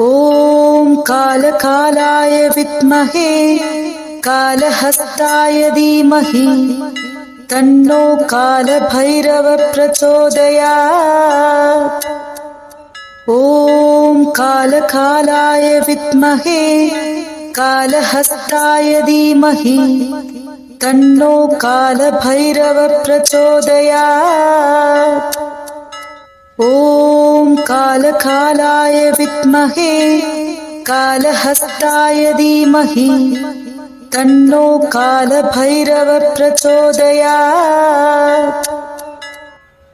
ॐ कालकालाय विद्महे कालहस्ताय धीमहि तन्नो कालभैरवः प्रचोदयात्। ॐ कालकालाय विद्महे कालहस्ताय धीमहि तन्नो कालभैरवः प्रचोदयात्। ॐ कालकालाय विद्महे कालहस्ताय धीमहि तन्नो कालभैरवः प्रचोदयात्।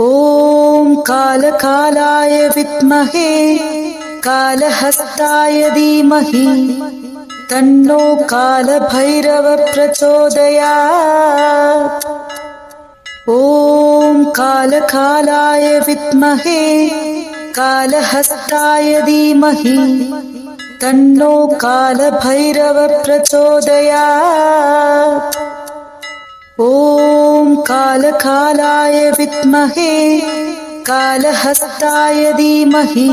ॐ कालकालाय विद्महे कालहस्ताय धीमहि तन्नो कालभैरवः प्रचोदयात्। ॐ कालकालाय विद्महे कालहस्ताय धीमहि तन्नो कालभैरवः प्रचोदयात्। ॐ कालकालाय विद्महे कालहस्ताय धीमहि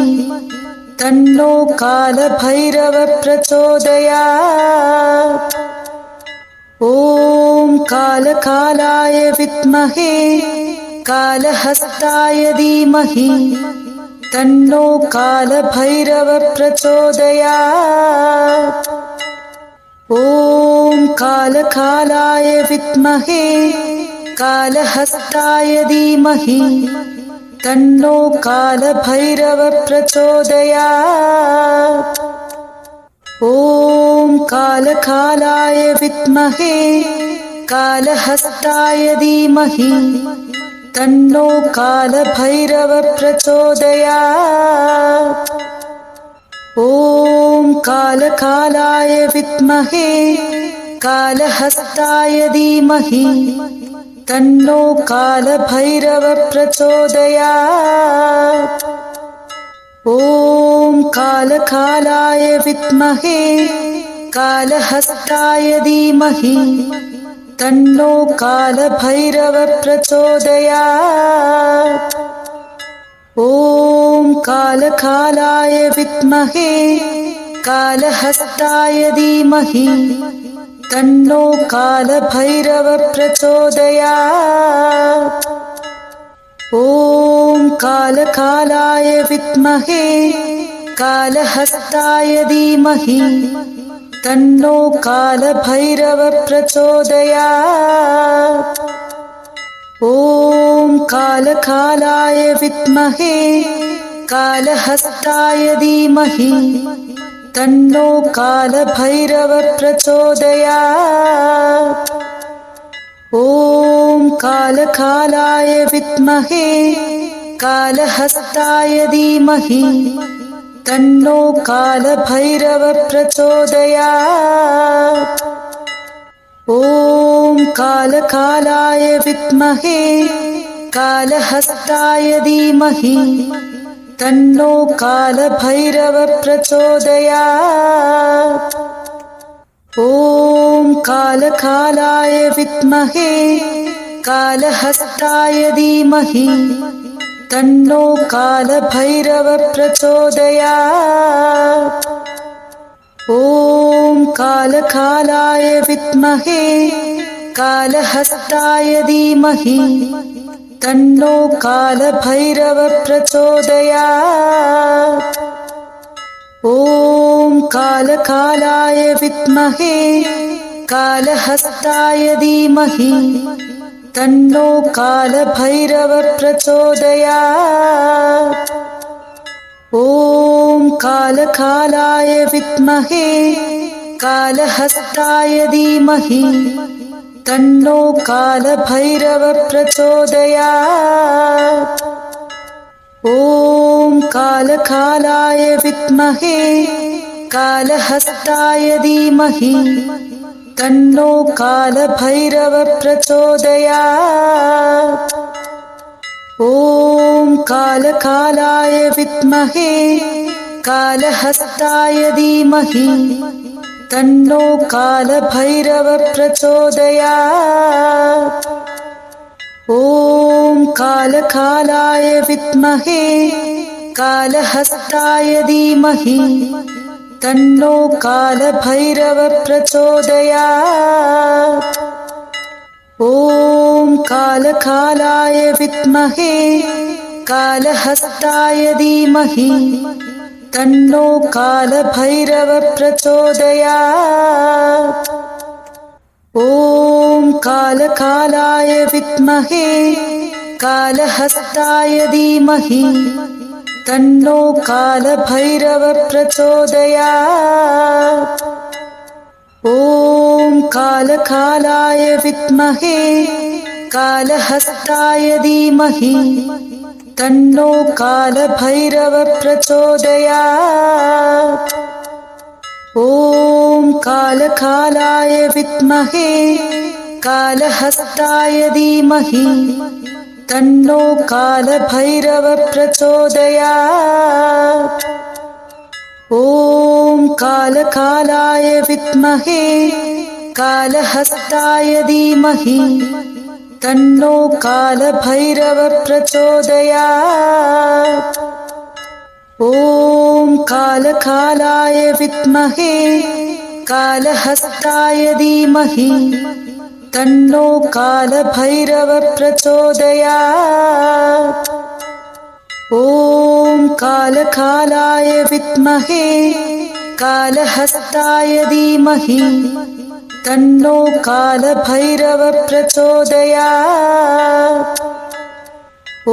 तन्नो कालभैरवः प्रचोदयात्। ॐ कालकालाय विद्महे कालहस्ताय धीमहि तन्नो कालभैरवः प्रचोदयात्। ॐ कालकालाय विद्महे कालहस्ताय धीमहि तन्नो कालभैरवः प्रचोदयात्। ॐ कालकालाय विद्महे कालहस्ताय धीमहि तन्नो कालभैरवः प्रचोदयात्। ॐ कालकालाय विद्महे कालहस्ताय धीमहि तन्नो कालभैरवः प्रचोदयात्। ॐ कालकालाय विद्महे कालहस्ताय धीमहि तन्नो कालभैरवः प्रचोदयात्। ॐ कालकालाय विद्महे कालहस्ताय धीमहि तन्नो कालभैरवः प्रचोदयात्। ॐ कालकालाय विद्महे कालहस्ताय धीमहि तन्नो कालभैरवः प्रचोदयात्। ॐ कालकालाय विद्महे कालहस्ताय धीमहि तन्नो कालभैरवः प्रचोदयात्। ॐ कालकालाय विद्महे कालहस्ताय धीमहि तन्नो कालभैरवः प्रचोदयात्। ॐ कालकालाय विद्महे कालहस्ताय धीमहि तन्नो कालभैरवः प्रचोदयात्। ॐ कालकालाय विद्महे कालहस्ताय धीमहि तन्नो कालभैरवः प्रचोदयात्। ॐ कालकालाय विद्महे कालहस्ताय धीमहि तन्नो कालभैरवः प्रचोदयात्। ॐ कालकालाय विद्महे कालहस्ताय धीमहि तन्नो कालभैरवः प्रचोदयात्। ॐ कालकालाय विद्महे कालहस्ताय धीमहि तन्नो कालभैरवः प्रचोदयात्। ॐ कालकालाय विद्महे कालहस्ताय धीमहि तन्नो कालभैरवः प्रचोदयात्। ॐ कालकालाय विद्महे कालहस्ताय धीमहि तन्नो कालभैरवः प्रचोदयात्। ॐ कालकालाय विद्महे कालहस्ताय धीमहि तन्नो कालभैरवः प्रचोदयात्। ॐ कालकालाय विद्महे कालहस्ताय धीमहि तन्नो कालभैरवः प्रचोदयात्। ॐ कालकालाय विद्महे कालहस्ताय धीमहि तन्नो कालभैरवः प्रचोदयात्। ॐ कालकालाय विद्महे कालहस्ताय धीमहि तन्नो कालभैरवः प्रचोदयात्। ॐ कालकालाय विद्महे कालहस्ताय धीमहि तन्नो कालभैरवः प्रचोदयात्। ॐ कालकालाय विद्महे कालहस्ताय धीमहि तन्नो कालभैरवः प्रचोदयात्। ॐ कालकालाय विद्महे कालहस्ताय धीमहि तन्नो कालभैरवः प्रचोदयात्। ॐ कालकालाय विद्महे कालहस्ताय धीमहि तन्नो कालभैरवः प्रचोदयात्। ॐ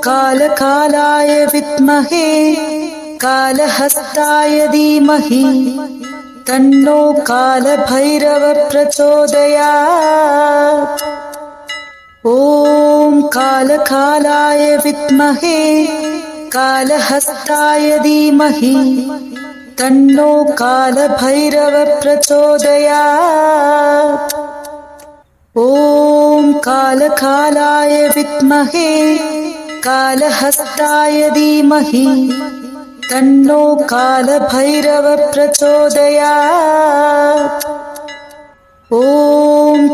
कालकालाय विद्महे कालहस्ताय धीमहि तन्नो कालभैरवः प्रचोदयात्। ॐ कालकालाय विद्महे कालहस्ताय धीमहि तन्नो कालभैरवः प्रचोदयात्। ॐ कालकालाय विद्महे कालहस्ताय धीमहि तन्नो कालभैरवः प्रचोदयात्। ॐ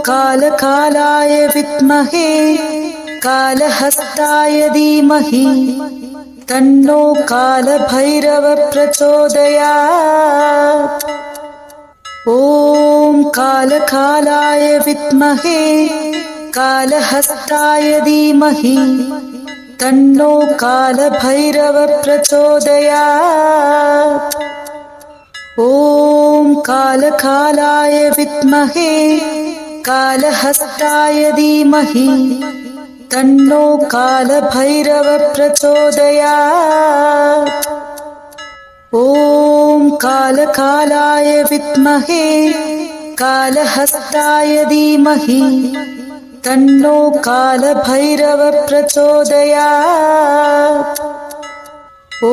कालकालाय विद्महे कालहस्ताय धीमहि तन्नो कालभैरवः प्रचोदयात्। ॐ कालकालाय विद्महे कालहस्ताय धीमहि तन्नो कालभैरवः प्रचोदयात्। ॐ कालकालाय विद्महे कालहस्ताय धीमहि तन्नो कालभैरवः प्रचोदयात्। ॐ कालकालाय विद्महे कालहस्ताय धीमहि तन्नो कालभैरवः प्रचोदयात्। ॐ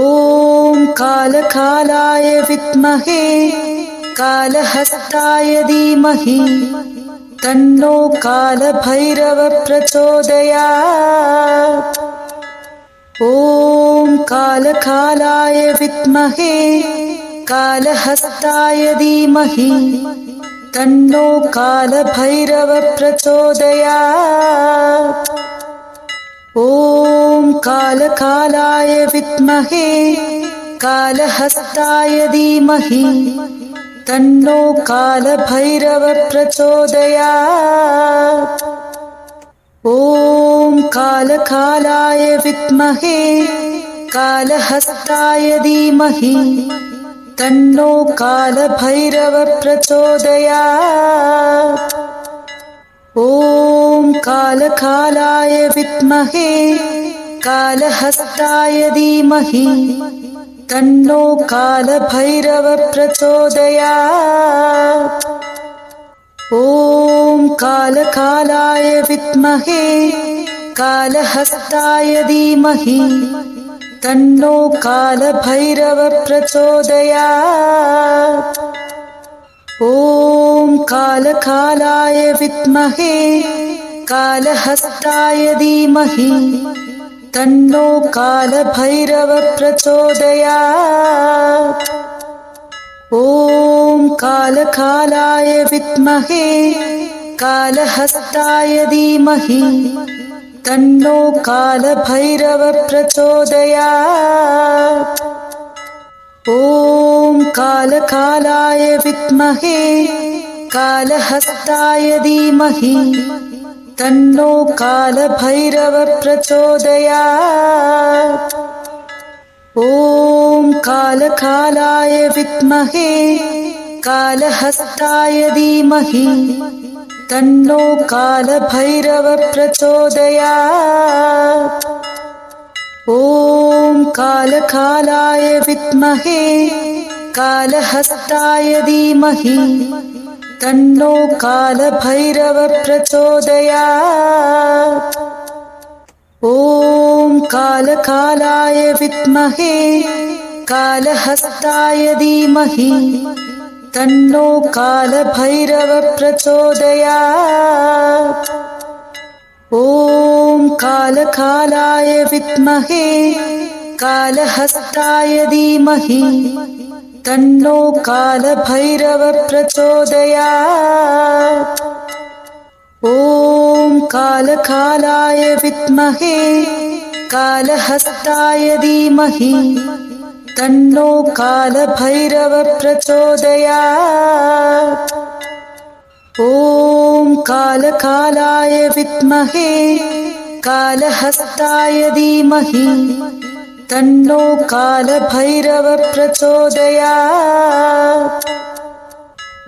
कालकालाय विद्महे कालहस्ताय धीमहि तन्नो कालभैरवः प्रचोदयात्। ॐ कालकालाय विद्महे कालहस्ताय धीमहि तन्नो कालभैरवः प्रचोदयात्। ॐ कालकालाय विद्महे कालहस्ताय धीमहि तन्नो कालभैरवः प्रचोदयात्। ॐ कालकालाय विद्महे कालहस्ताय धीमहि तन्नो कालभैरवः प्रचोदयात्। ॐ कालकालाय विद्महे कालहस्ताय धीमहि तन्नो कालभैरवः प्रचोदयात्। ॐ कालकालाय विद्महे कालहस्ताय धीमहि तन्नो कालभैरवः प्रचोदयात्। ॐ कालकालाय विद्महे कालहस्ताय धीमहि तन्नो कालभैरवः प्रचोदयात्। ॐ कालकालाय विद्महे कालहस्ताय धीमहि तन्नो कालभैरव प्रचोदयात्। ॐ कालकालाय विद्महे कालहस्ताय धीमहि तन्नो कालभैरव प्रचोदयात्। ॐ कालकालाय विद्महे कालहस्ताय धीमहि तन्नो कालभैरव प्रचोदयात्। ॐ कालकालाय विद्महे कालहस्ताय धीमहि तन्नो कालभैरव प्रचोदयात्। ॐ कालकालाय विद्महे कालहस्ताय धीमहि तन्नो कालभैरव प्रचोदयात्। ॐ कालकालाय विद्महे कालहस्ताय धीमहि तन्नो कालभैरव प्रचोदयात्। ॐ कालकालाय विद्महे कालहस्ताय धीमहि तन्नो कालभैरव प्रचोदयात्। ॐ कालकालाय विद्महे कालहस्ताय धीमहि तन्नो कालभैरव प्रचोदयात्।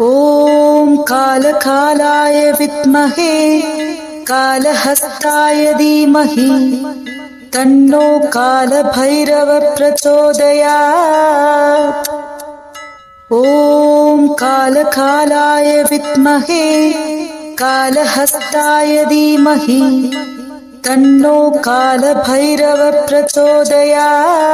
ॐ कालकालाय विद्महे कालहस्ताय धीमहि तन्नो कालभैरव प्रचोदयात्। ॐ कालकालाय विद्महे कालहस्ताय धीमहि तन्नो कालभैरव प्रचोदयात्।